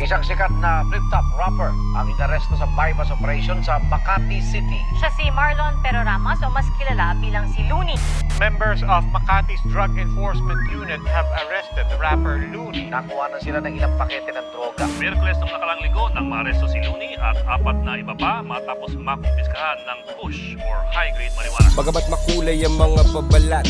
Isang sikat na flip-top rapper ang inaresto sa bypass operation sa Makati City. Siya si Marlon Peroramas o mas kilala bilang si Looney. Members of Makati's Drug Enforcement Unit have arrested the rapper Looney. Nakuha na sila ng ilang pakete ng droga. Miyerkules ng nakalang linggo nang maaresto si Looney at 4 na iba pa matapos makumpiskahan ng push or high-grade marijuana. Bagamat makulay ang mga babalat,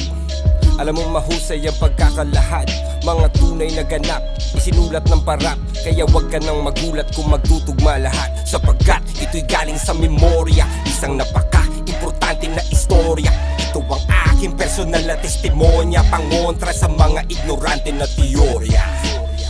alam mong mahusay ang pagkakalahad. Mga tunay na ganap, isinulat ng parap. Kaya wag ka nang magulat kung magtutugma lahat, sapagkat ito'y galing sa memorya. Isang napaka-importanting na istorya. Ito ang aking personal na testimonya, pangontra sa mga ignorante na teorya.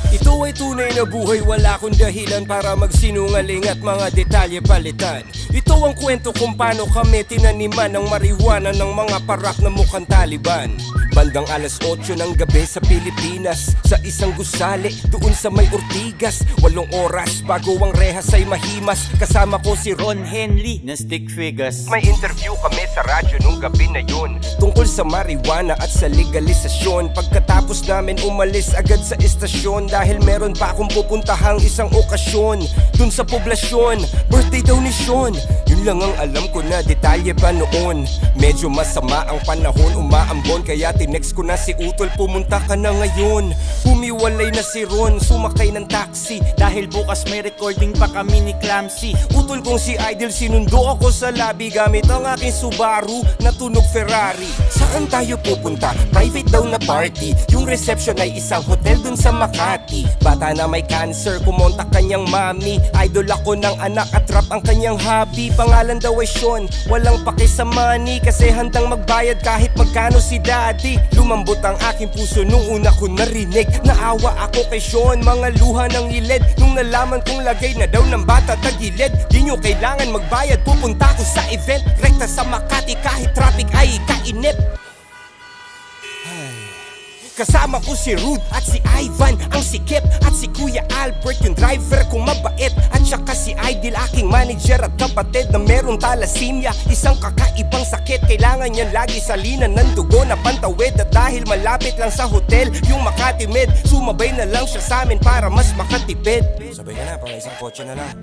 Ito ay tunay na buhay, wala akong dahilan para magsinungaling at mga detalye palitan. Ito ang kwento kung paano kami tinaniman ng marijuana ng mga parak na mukhang Taliban. Bandang alas 8 ng gabi sa Pilipinas, sa isang gusali doon sa may Ortigas. 8 oras bago ang rehas ay mahimas. Kasama ko si Ron Henley ng Stick Figures. May interview kami sa radyo nung gabi na yun, tungkol sa marijuana at sa legalisasyon. Pagkatapos namin umalis agad sa estasyon, dahil meron pa akong pupuntahang isang okasyon dun sa poblasyon. Birthday daw ni Sean, yun lang ang alam ko na detalye pa noon. Medyo masama ang panahon, umaambon, kaya tinext ko na si Utol, pumunta ka na ngayon. Humiwalay na si Ron, sumakay ng taxi, Dahil bukas may recording pa kami ni Clamsy. Utol kong si Idol, sinundo ako sa lobby gamit ang aking Subaru na tunog Ferrari. Saan tayo pupunta? Private daw na party. Yung reception ay isang hotel dun sa Makati. Bata na may cancer, kumontak kanyang mami. Idol ako ng anak at rap ang kanyang hobby. Pangalan daw ay Sean, walang paki sa money, kasi handang magbayad kahit magkano si daddy. Lumambot ang aking puso nung una ko narinig. Naawa ako kay Sean, mga luha ng ilid, nung nalaman kong lagay na daw ng bata tagilid. Di nyo kailangan magbayad, pupunta ko sa event. Rekta sa Makati kahit traffic ay kainip. Kasama ko si Rude at si Ivan, ang sikip, at si Kuya Albert, yung driver kong mabait. At saka si Idol, aking manager at kapatid na merong thalassemia, isang kakaibang sakit. Kailangan niyan lagi salinan ng dugo na pantawid. At dahil malapit lang sa hotel yung Makati Med, sumabay na lang siya sa amin para mas makatipid. Sabay ka na, pang isang kotse na lang.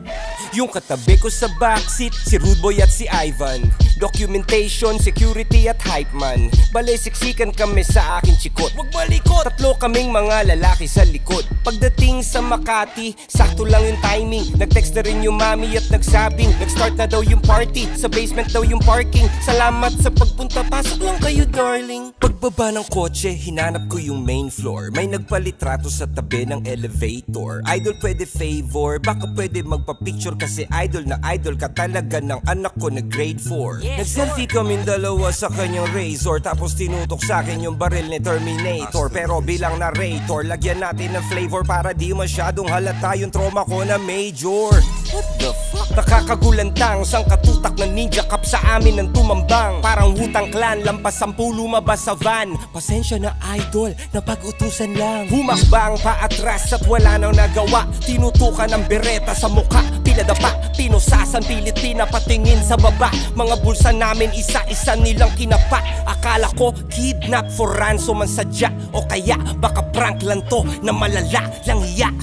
Yung katabi ko sa backseat, si Rude Boy at si Ivan. Documentation, security at hype man. Balay siksikan kami sa aking chikot. Wag malikot! Tatlo kaming mga lalaki sa likod. Pagdating sa Makati, sakto lang yung timing. Nag-text na rin yung mami at nagsabing nag-start na daw yung party, sa basement daw yung parking. Salamat sa pagpunta, pasok lang kayo darling. Pagbaba ng kotse, hinanap ko yung main floor. May nagpalitrato sa tabi ng elevator. Idol, pwede favor, baka pwede magpa-picture, kasi idol na idol ka talaga ng anak ko na grade 4. Nag-selfie kaming dalawa sa kanyang Razor, tapos tinutok sa akin yung baril ni Terminator. Pero bilang narrator, lagyan natin ng flavor para di masyadong halata yung trauma ko na major. What the fuck? Nakakagulantang, sang katutak ng ninja cup sa amin ng tumambang. Parang Wu-Tang Clan, lampas 10 lumabas sa van. Pasensya na idol, napag-utusan lang. Humakbang paatras at wala nang nagawa. Tinutukan ng bereta sa mukha, pinadapa, pinusasan, pilit pinapatingin sa baba. Mga bulsa namin isa-isa nilang kinapa. Akala ko kidnap for ransom ang sadya, o kaya baka prank lang to na malala lang hiya.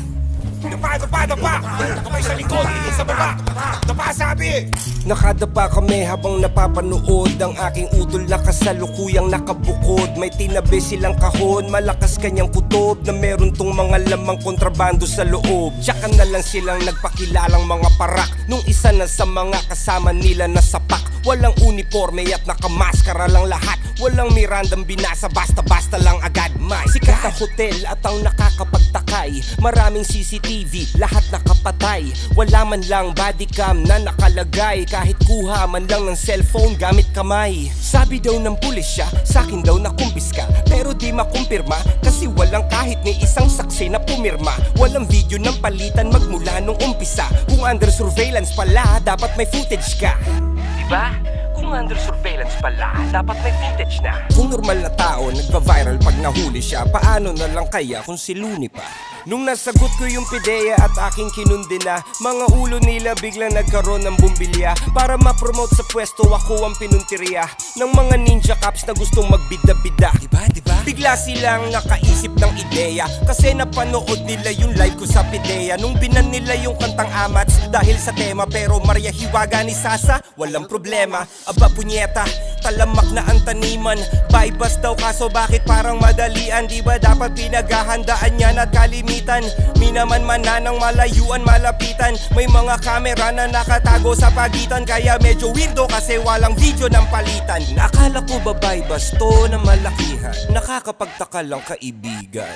Dapa! Kamay sa likod, sa baba! Dapa, sabi! Nakadapa kami habang napapanood ang aking utol na kasalukuyang nakabukod. May tinabi silang kahon, malakas kanyang kutob, na meron tong mga lamang kontrabando sa loob. Tsaka na lang silang nagpakilalang mga parak, nung isa na sa mga kasama nila na sapak. Walang uniforme at nakamaskara lang lahat. Walang Mirandang binasa, basta-basta lang agad. May sikat na hotel at ang nakakapagtakay. Maraming CCTV, lahat nakapatay. Wala man lang bodycam na nakalagay, kahit kuha man lang ng cellphone gamit kamay. Sabi daw ng pulisya, sakin daw nakumpiska, pero di makumpirma, kasi walang kahit ni isang saksi na pumirma. Walang video ng palitan magmula nung umpisa. Kung under surveillance pala, dapat may footage ka. Diba? Kung Kung under surveillance pala, dapat may footage na. Kung normal na tao, nagpa-viral pag nahuli siya, paano na lang kaya kung si Looney pa? Nung nasagot ko yung pideya at aking kinundina, mga ulo nila biglang nagkaroon ng bumbilya. Para ma-promote sa pwesto, ako ang pinuntirya ng mga ninja cops na gustong magbida-bida. Diba? Bigla silang nakaisip ng ideya, kasi napanood nila yung live ko sa pideya. Nung binan nila yung kantang Amats dahil sa tema, pero Maria Hiwaga ni Sasa, walang problema. Aba punyeta, talamak na ang taniman. Bypass daw kaso bakit parang madalian? Diba dapat pinaghahandaan yan at kalimitan? Minaman-mana ng malayuan malapitan. May mga kamera na nakatago sa pagitan, kaya medyo weirdo kasi walang video ng palitan. Akala ko ba bypass to na malakihan? Nakakapagtaka lang kaibigan.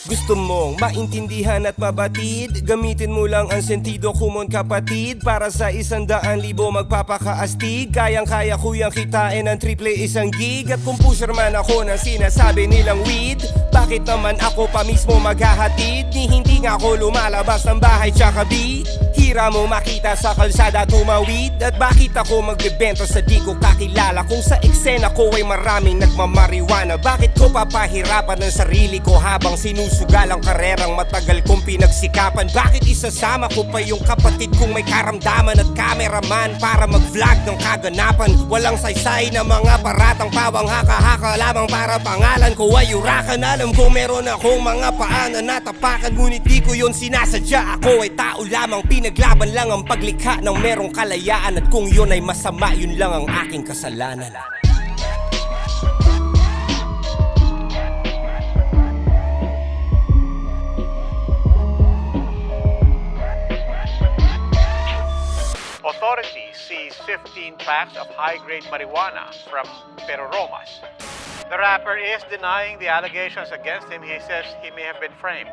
Gusto mong maintindihan at mabatid? Gamitin mo lang ang sentido kumon kapatid. Para sa 100,000 magpapakaastig, kayang-kaya ko yung kitain ng 1 gig. At kung pusher man ako ng sinasabi nilang weed, bakit naman ako pa mismo maghahatid? Ni hindi nga ako lumalabas ng bahay tsaka bi. Hira mo makita sa kalsada tumawid. At bakit ako magbebenta sa di ko kakilala? Kung sa eksena ko ay maraming nagmamariwana, bakit ko papahirapan ang sarili ko habang sinusugal ang karerang matagal kong pinagsikapan? Bakit isasama ko pa yung kapatid kong may karamdaman at cameraman para mag-vlog ng kaganapan? Walang saysay na mga paratang pawang haka-haka lamang para pangalan ko ay urakan. Alam ko meron akong mga paanan na natapakan, ngunit di ko yun sinasadya. Ako ay tao lamang, pinaglaban lang ang paglikha ng merong kalayaan. At kung yun ay masama, yun lang ang aking kasalanan. Authorities seized 15 packs of high-grade marijuana from Pero Romas. The rapper is denying the allegations against him. He says he may have been framed.